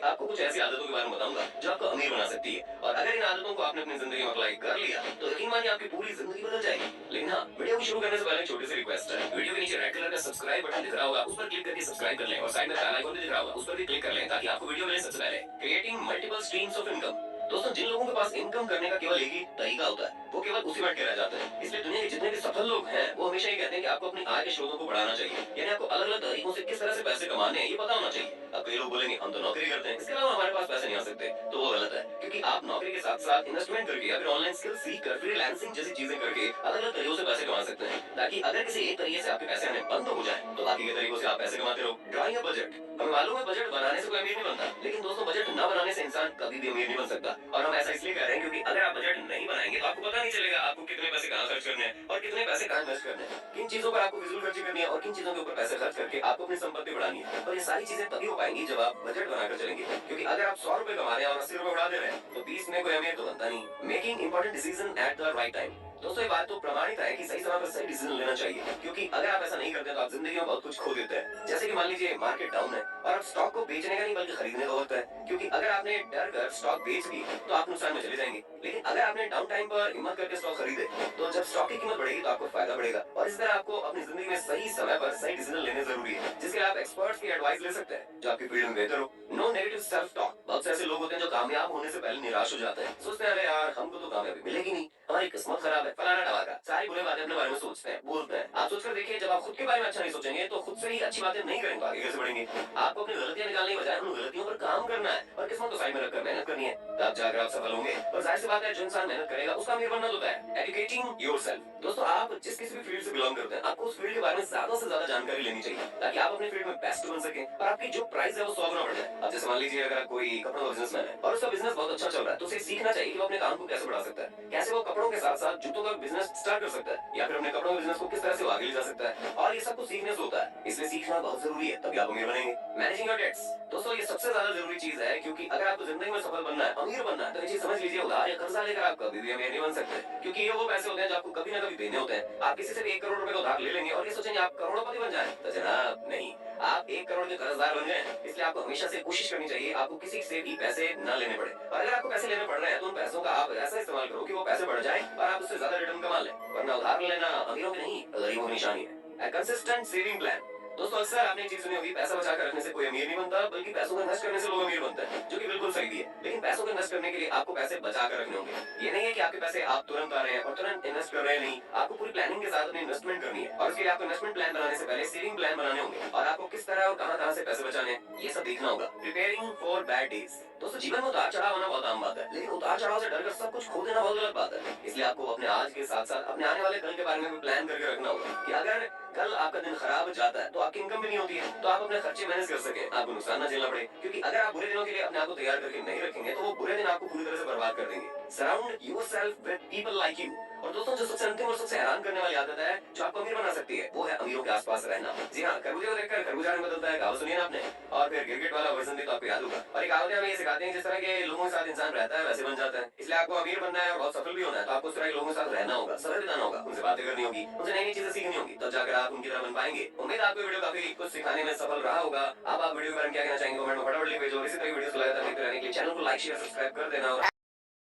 आपको कुछ ऐसी आदतों के बारे में बताऊंगा जो आपको अमीर बना सकती है। और अगर इन आदतों को आपने अपनी जिंदगी में अप्लाई कर लिया तो यकीन मानिए आपकी पूरी जिंदगी बदल जाएगी। लेकिन हाँ, वीडियो को शुरू करने से पहले एक छोटी सी रिक्वेस्ट है। वीडियो के नीचे रेड कलर का सब्सक्राइब बटन दिख रहा होगा, उस पर क्लिक करके सब्सक्राइब कर लें और साइड में बेल आइकन भी दिख रहा होगा, उस पर भी क्लिक कर लें ताकि आपको वीडियो मिले सबसे पहले। Creating multiple streams of income. दोस्तों, जिन लोगों के पास इनकम करने का केवल एक ही तरीका होता है वो केवल उसी में अटके रह जाते हैं। इसलिए दुनिया के जितने भी सफल लोग हैं वो हमेशा ये कहते हैं कि आपको अपनी आय के स्रोतों को बढ़ाना चाहिए, यानी आपको अलग अलग तरीकों से किस तरह से पैसे कमाने हैं ये पता होना चाहिए। अब कई लोग बोलेंगे हम तो नौकरी करते हैं, इसके अलावा हमारे पास पैसे नहीं आ सकते, तो वो गलत है। क्योंकि आप नौकरी के साथ साथ इन्वेस्टमेंट करके या फिर ऑनलाइन स्किल सीख कर फ्रीलांसिंग जैसी चीजें करके अलग अलग तरीकों से पैसे कमा सकते हैं, ताकि अगर किसी एक तरीके से आपके पैसे आने बंद हो जाए तो बाकी के तरीकों से आप पैसे कमाते रहो। Drawing a budget. हमें मालूम है बजट बनाने से कोई अमीर नहीं बनता, लेकिन दोस्तों बजट न बनाने से इंसान कभी भी अमीर नहीं बन सकता। और हम ऐसा इसलिए कह रहे हैं क्योंकि अगर आप बजट नहीं बनाएंगे तो आपको पता नहीं चलेगा आपको कितने पैसे कहाँ खर्च करने हैं और कितने पैसे कहाँ इन्वेस्ट करने हैं, किन चीजों पर आपको फिजूल खर्ची करनी है और किन चीजों के ऊपर पैसे खर्च करके आपको अपनी संपत्ति बढ़ानी है। और ये सारी चीजें तभी हो पाएंगी जब आप बजट बनाकर चलेंगे। क्योंकि अगर आप 100 रुपए कमा रहे हैं और 80 रुपए उड़ा दे रहे हैं तो 20 में कोई अमीर तो बनता नहीं। Making important decision at the right time. दोस्तों, ये बात तो प्रमाणित है कि सही समय पर सही डिसीजन लेना चाहिए, क्योंकि अगर आप ऐसा नहीं करते तो आप जिंदगी में बहुत कुछ खो देते हैं। जैसे कि मान लीजिए मार्केट डाउन है और आप स्टॉक को बेचने का नहीं बल्कि खरीदने का वक्त है, क्योंकि अगर आपने डर कर स्टॉक बेच दी तो आप नुकसान में चले जाएंगे। लेकिन अगर आपने डाउन टाइम पर हिम्मत करके स्टॉक खरीदे तो जब स्टॉक की कीमत बढ़ेगी तो आपको फायदा बढ़ेगा। और इस तरह आपको अपनी जिंदगी में सही समय पर सही डिसीजन लेने जरूरी है, जिसके लिए आप एक्सपर्ट्स की एडवाइस ले सकते हैं जो आपकी फील्ड में बेहतर हो। No negative self talk. बहुत से ऐसे लोग होते हैं जो कामयाब होने से पहले निराश हो जाते हैं, सोचते हैं अरे यार हमको तो कामयाबी मिलेगी नहीं, हमारी किस्मत खराब है, फलाना टमाका, सारी बुरी बातें अपने बारे में सोचते हैं, बोलते हैं। आप सोचकर देखिए, जब आप खुद के बारे में अच्छा नहीं सोचेंगे तो खुद से ही अच्छी बातें नहीं करेंगे तो आगे कैसे बढ़ेंगे। आपको अपनी गलतियां निकालने की बजाय उन गलतियों पर काम करना है और किस्मत को साइड में रखकर मेहनत करनी है, तब जाकर आप सफल होंगे। और जाहिर सी बात है जो इंसान मेहनत करेगा उसका अमीर बनना होता है। Educating yourself. दोस्तों, आप जिस किसी भी फील्ड से बिलोंग करते हैं आपको उस फील्ड के बारे में ज्यादा से ज्यादा जानकारी लेनी चाहिए, ताकि आप अपने फील्ड में बेस्ट बन सके और आपकी जो प्राइस है वो 100 गुना बढ़ जाए। अब जैसे मान लीजिए अगर कोई कपड़ों का बिजनेसमैन है और उसका बिजनेस बहुत अच्छा चल रहा है तो उसे सीखना चाहिए कि वो अपने काम को कैसे बढ़ा सकता है, कैसे वो कपड़ों के साथ साथ जूतों का बिजनेस स्टार्ट कर सकता है, या फिर अपने कपड़ों के बिजनेस को किस तरह से आगे ले जा सकता है। और ये सब कुछ सीखने से होता है, इसलिए सीखना बहुत जरूरी है, तभी आप अमीर बनेंगे। Managing your debts. दोस्तों, ये सबसे ज्यादा जरूरी चीज है, क्योंकि अगर आपको जिंदगी में सफल बनना है, अमीर बनना है, तो ये चीज समझ लीजिए, उधार या कर्जा लेकर आप कभी भी अमीर नहीं बन सकते। क्योंकि ये वो पैसे होते हैं जो आपको कभी ना कभी देने होते हैं। आप किसी से भी 1 करोड़ रुपए का उधार ले लेंगे और ये सोचेंगे आप करोड़पति बन जाए, तो जनाब नहीं, आप 1 करोड़ के कर्जदार बन गए। इसलिए आपको हमेशा से कोशिश करनी चाहिए आपको किसी से भी पैसे न लेने पड़े, और अगर आपको पैसे लेने पड़ रहे हैं तो उन पैसों का आप ऐसा इस्तेमाल करो कि वो पैसे बढ़ जाए और आप उससे ज्यादा रिटर्न कमा लें। वरना उधार लेना अमीरों की नहीं गरीबों की निशानी है। Consistent saving plan. दोस्तों, अक्सर आपने एक चीज सुनी होगी, पैसा बचा कर रखने से कोई अमीर नहीं बनता, बल्कि पैसों को इन्वेस्ट करने से लोग अमीर बनते हैं, जो कि बिल्कुल सही भी है। लेकिन पैसों को इन्वेस्ट करने के लिए आपको पैसे बचा कर रखने होंगे। ये नहीं है कि आपके पैसे आप तुरंत आ रहे हैं और तुरंत इन्वेस्ट कर रहे हैं, नहीं, आपको पूरी प्लानिंग के साथ अपनी इन्वेस्टमेंट करनी है। और उसके लिए आपको इन्वेस्टमेंट प्लान बनाने से पहले सेविंग प्लान बनाने होंगे और आपको किस तरह और कहां से पैसे बचाने हैं ये सब देखना होगा। Preparing for bad days. दोस्तों, जीवन में उतार चढ़ाव आना बहुत आम बात है, लेकिन उतार चढ़ाव से डरकर सब कुछ खो देना बहुत गलत बात है। इसलिए आपको अपने आज के साथ साथ अपने आने वाले कल के बारे में भी प्लान करके रखना होगा कि अगर कल आपका दिन खराब जाता है तो आपकी इनकम भी नहीं होती है, तो आप अपने खर्चे मैनेज कर सके, आपको नुकसान ना झेलना पड़े। क्योंकि अगर आप बुरे दिनों के लिए अपने आप को तैयार करके नहीं रखेंगे तो वो बुरे दिन आपको पूरी तरह से बर्बाद कर देंगे। Surround yourself with people like you. और दोस्तों, जो सबसे अंतिम और सबसे हैरान करने वाली आदत है जो आपको अमीर बना सकती है, वो है अमीरों के आसपास रहना। जी हाँ, खरबूजे को देखकर खरबूजा रंग बदलता है, कहावत सुनिए ना आपने। और फिर गिरगिट वाला वर्जन भी तो आपको याद होगा। और ये कहावतें हमें ये सिखाते हैं जिस तरह के लोगों के साथ इंसान रहता है वैसे बन जाता है। इसलिए आपको अमीर बनना है और बहुत सफल भी होना है तो आपको उस तरह के लोगों के साथ रहना होगा, समय बिताना होगा, उनसे बातें करनी होगी, उनसे नई नई चीजें सीखनी होगी, तब जाकर आप उनकी तरह बन पाएंगे। उम्मीद है आपको वीडियो काफी कुछ सिखाने में सफल रहा होगा। अब आप वीडियो के बारे में क्या कहना चाहेंगे कमेंट में फटाफट लिख भेजो। इसी तरह की वीडियोस लगातार देखते रहने के लिए चैनल को लाइक शेयर सब्सक्राइब कर देना।